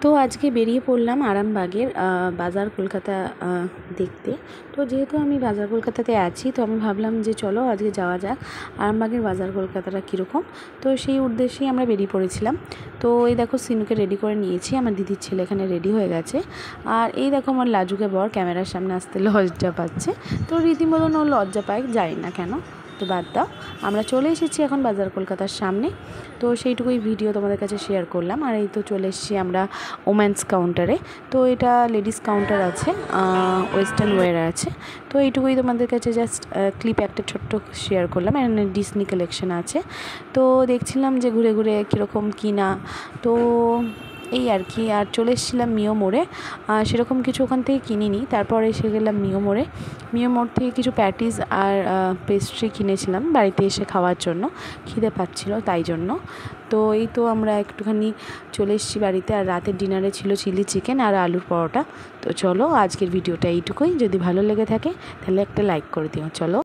তো আজকে বেরিয়ে পড়লাম আরামবাগের বাজার কলকাতা দেখতে। তো যেহেতু আমি বাজার কলকাতাতে আছি, তো আমি ভাবলাম যে চলো আজকে যাওয়া যাক আরামবাগের বাজার কলকাতাটা কীরকম। তো সেই উদ্দেশ্যেই আমরা বেরিয়ে পড়েছিলাম। তো এই দেখো সিনুকে রেডি করে নিয়েছি, আমার দিদির ছেলে এখানে রেডি হয়ে গেছে। আর এই দেখো আমার লাজুকে বর ক্যামেরার সামনে আসতে লজ্জা পাচ্ছে। তো রীতিমতন ও লজ্জা পায়, জানি না কেন, তো বাদ দাও। আমরা চলে এসেছি এখন বাজার কলকাতার সামনে। তো সেইটুকুই ভিডিও তোমাদের কাছে শেয়ার করলাম। আর এই তো চলে এসেছি আমরা ওমেন্স কাউন্টারে। তো এটা লেডিস কাউন্টার আছে, ওয়েস্টার্ন ওয়্যার আছে। তো এইটুকুই তোমাদের কাছে জাস্ট ক্লিপ একটা ছোট্ট শেয়ার করলাম। এখানে ডিসনি কালেকশন আছে। তো দেখছিলাম যে ঘুরে ঘুরে কীরকম কিনা, তো এই আর কি। আর চলে এসেছিলাম মিও মোড়ে, সেরকম কিছু ওখান থেকে কিনিনি। তারপর এসে গেলাম মিও মোড়ে। মিও মোড় থেকে কিছু প্যাটিস আর পেস্ট্রি কিনেছিলাম বাড়িতে এসে খাওয়ার জন্য, খিদে পাচ্ছিল তাই জন্য। তো এই তো আমরা একটুখানি চলে এসেছি বাড়িতে। আর রাতের ডিনারে ছিল চিলি চিকেন আর আলুর পরোটা। তো চলো আজকের ভিডিওটা এইটুকুই। যদি ভালো লেগে থাকে তাহলে একটা লাইক করে দিও। চলো।